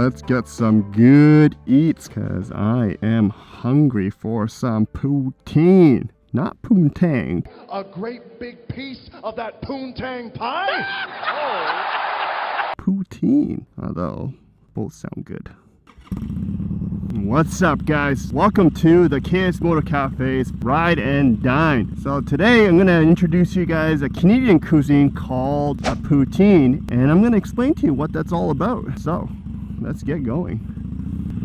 let's get some good eats because I am hungry for some poutine. Not poontang. A great big piece of that poontang pie? Poutine, although both sound good. What's up, guys? Welcome to the KS Motor Cafe's Ride and Dine. So today I'm going to introduce you guys a Canadian cuisine called a poutine, and I'm going to explain to you what that's all about. So let's get going.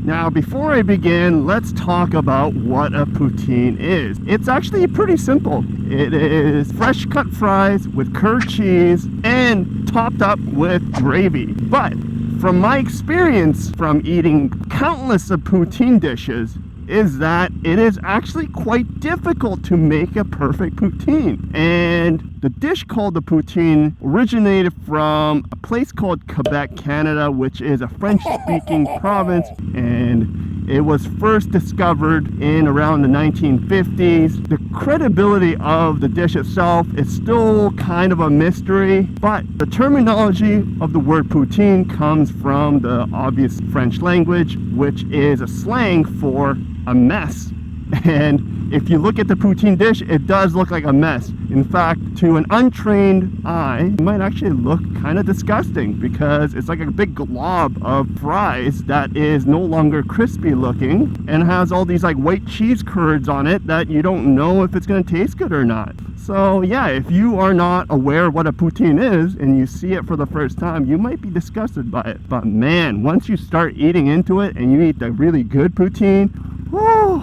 Now, before I begin, let's talk about what a poutine is. It's actually pretty simple. It is fresh cut fries with curd cheese and topped up with gravy. But from my experience from eating countless of poutine dishes is that it is actually quite difficult to make a perfect poutine. And the dish called the poutine originated from a place called Quebec, Canada, which is a French-speaking province, and it was first discovered in around the 1950s. The credibility of the dish itself is still kind of a mystery, but the terminology of the word poutine comes from the obvious French language, which is a slang for a mess. And if you look at the poutine dish, it does look like a mess. In fact, to an untrained eye, it might actually look kind of disgusting because it's like a big glob of fries that is no longer crispy looking and has all these like white cheese curds on it that you don't know if it's going to taste good or not. So yeah, if you are not aware what a poutine is and you see it for the first time, you might be disgusted by it. But man, once you start eating into it and you eat the really good poutine, whew,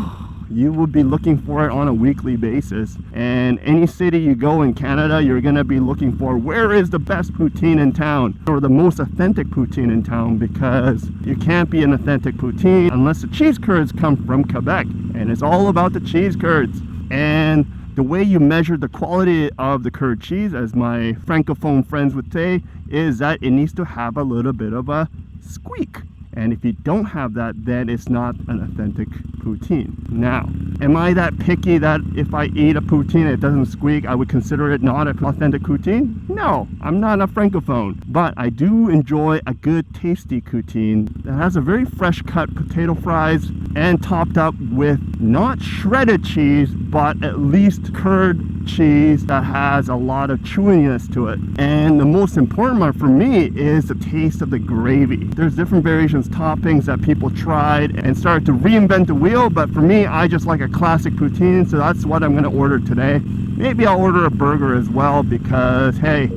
you will be looking for it on a weekly basis. And any city you go in Canada, you're going to be looking for where is the best poutine in town or the most authentic poutine in town, because you can't be an authentic poutine unless the cheese curds come from Quebec, and it's all about the cheese curds. And the way you measure the quality of the curd cheese, as my francophone friends would say, is that it needs to have a little bit of a squeak. And if you don't have that, then it's not an authentic poutine. Now, am I that picky that if I eat a poutine and it doesn't squeak, I would consider it not an authentic poutine? No, I'm not a francophone. But I do enjoy a good tasty poutine that has a very fresh cut potato fries and topped up with not shredded cheese, but at least curd cheese that has a lot of chewiness to it. And the most important one for me is the taste of the gravy. There's different variations, toppings that people tried and started to reinvent the wheel, but for me, I just like a classic poutine, so that's what I'm going to order today. Maybe I'll order a burger as well because, hey,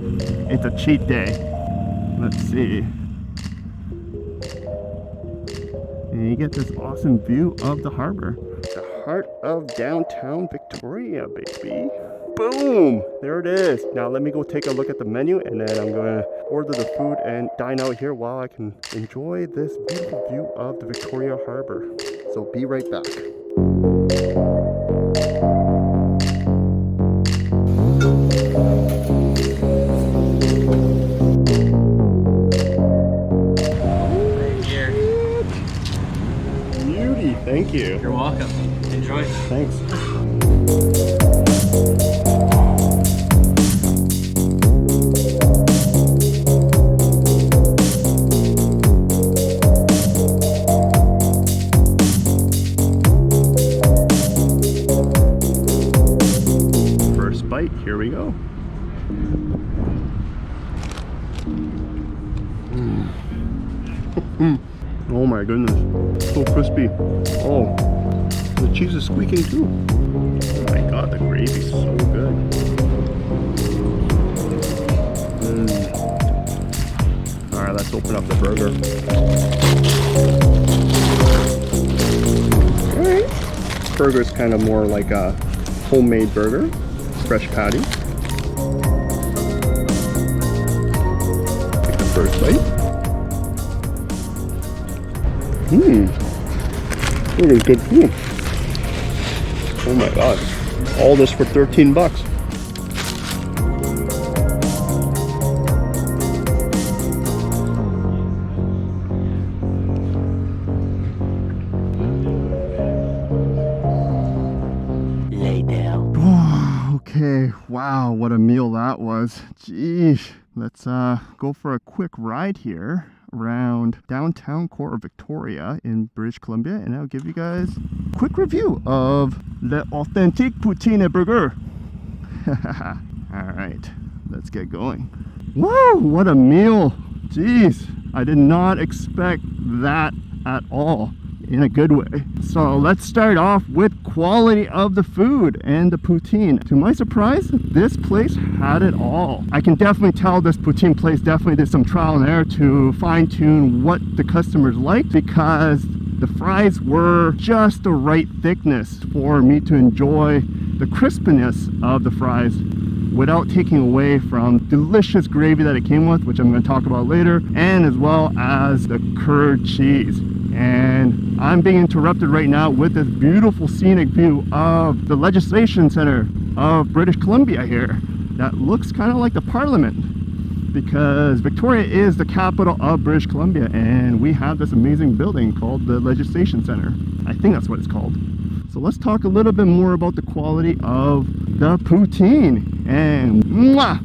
it's a cheat day. Let's see. And you get this awesome view of the harbor. The heart of downtown Victoria, baby. Boom! There it is. Now let me go take a look at the menu, and then I'm going to order the food and dine out here while I can enjoy this beautiful view of the Victoria Harbor. So be right back. Beauty, thank you. You're welcome. Enjoy. Thanks. First bite, here we go. Oh my goodness, so crispy. Oh, the cheese is squeaking too. Oh my god, the gravy's so good. Alright, let's open up the burger. Alright. Burger's kind of more like a homemade burger. Fresh patty. Take the first bite. It is good too. Oh my god. All this for 13 bucks. Lay down. Okay, wow, what a meal that was. Jeez. Let's go for a quick ride here around downtown core of Victoria in British Columbia, and I'll give you guys a quick review of the Authentic Poutine burger. Alright, let's get going. Whoa, what a meal! Jeez, I did not expect that at all, in a good way. So let's start off with quality of the food and the poutine. To my surprise, this place had it all. I can definitely tell this poutine place definitely did some trial and error to fine tune what the customers liked, because the fries were just the right thickness for me to enjoy the crispiness of the fries without taking away from delicious gravy that it came with, which I'm going to talk about later, and as well as the curd cheese. And I'm being interrupted right now with this beautiful scenic view of the legislation center of British Columbia here that looks kind of like the parliament, because Victoria is the capital of British Columbia, and we have this amazing building called the legislation center. I think that's what it's called. So let's talk a little bit more about the quality of the poutine. And mwah,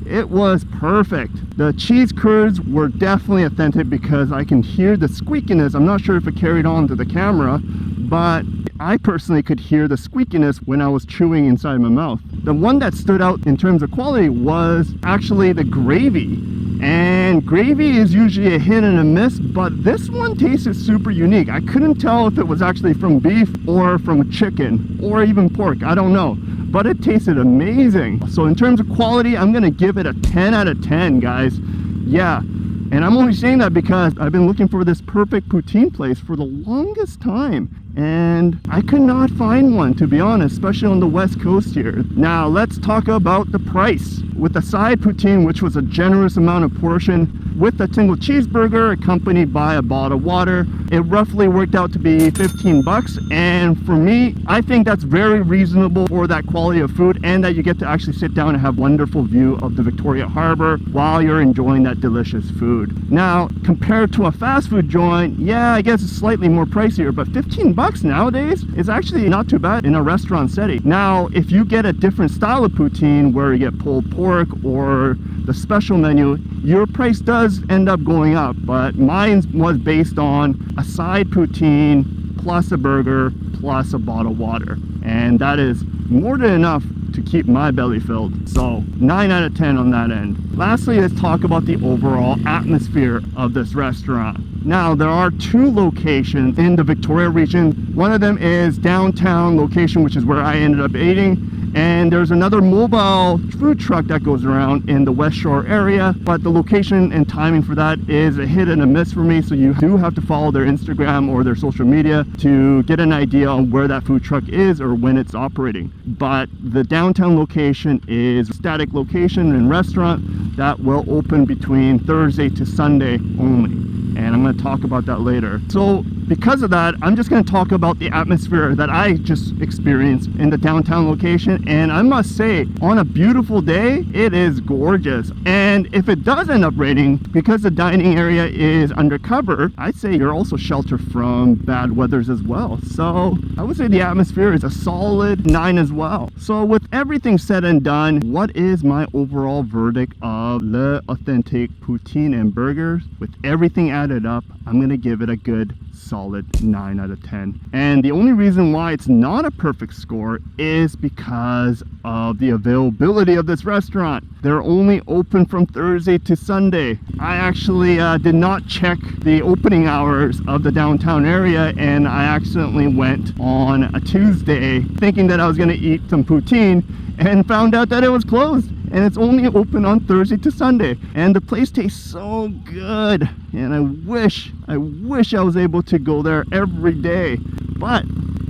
it was perfect. The cheese curds were definitely authentic because I can hear the squeakiness. I'm not sure if it carried on to the camera, but I personally could hear the squeakiness when I was chewing inside my mouth. The one that stood out in terms of quality was actually the gravy. And gravy is usually a hit and a miss, but this one tasted super unique. I couldn't tell if it was actually from beef or from chicken or even pork. I don't know, but it tasted amazing. So in terms of quality, I'm gonna give it a 10 out of 10, guys. Yeah, and I'm only saying that because I've been looking for this perfect poutine place for the longest time, and I could not find one, to be honest, especially on the west coast here. Now let's talk about the price. With the side poutine, which was a generous amount of portion, with a single cheeseburger accompanied by a bottle of water, it roughly worked out to be 15 bucks. And for me, I think that's very reasonable for that quality of food, and that you get to actually sit down and have wonderful view of the Victoria Harbor while you're enjoying that delicious food. Now, compared to a fast food joint, yeah, I guess it's slightly more pricier, but 15 bucks nowadays is actually not too bad in a restaurant setting. Now, if you get a different style of poutine where you get pulled pork or the special menu, your price does end up going up, but mine was based on a side poutine plus a burger plus a bottle of water, and that is more than enough to keep my belly filled. So 9 out of 10 on that end. Lastly, let's talk about the overall atmosphere of this restaurant. Now, there are two locations in the Victoria region. One of them is downtown location, which is where I ended up eating, and there's another mobile food truck that goes around in the West Shore area, but the location and timing for that is a hit and a miss for me, so you do have to follow their Instagram or their social media to get an idea on where that food truck is or when it's operating. But the downtown location is a static location and restaurant that will open between Thursday to Sunday only, and I'm going to talk about that later. So because of that, I'm just going to talk about the atmosphere that I just experienced in the downtown location, and I must say, on a beautiful day, it is gorgeous. And if it does end up raining, because the dining area is undercover, I'd say you're also sheltered from bad weathers as well. So I would say the atmosphere is a solid 9 as well. So with everything said and done, what is my overall verdict of the Authentic Poutine and burgers? With everything added up, I'm going to give it a good solid 9 out of 10. And the only reason why it's not a perfect score is because of the availability of this restaurant. They're only open from Thursday to Sunday. I actually did not check the opening hours of the downtown area, and I accidentally went on a Tuesday thinking that I was going to eat some poutine and found out that it was closed. And it's only open on Thursday to Sunday, and the place tastes so good, and I wish I was able to go there every day, but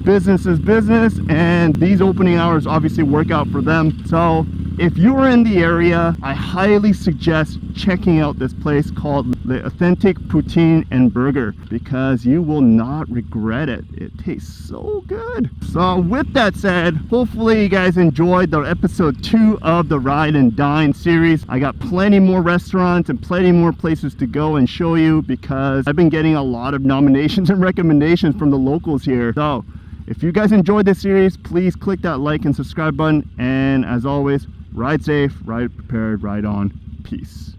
business is business, and these opening hours obviously work out for them. So if you're in the area, I highly suggest checking out this place called the Authentic Poutine and Burger, because you will not regret it. It tastes so good. So with that said, hopefully you guys enjoyed the episode 2 of the Ride and Dine series. I got plenty more restaurants and plenty more places to go and show you, because I've been getting a lot of nominations and recommendations from the locals here. So if you guys enjoyed this series, please click that like and subscribe button, and as always, ride safe, ride prepared, ride on. Peace.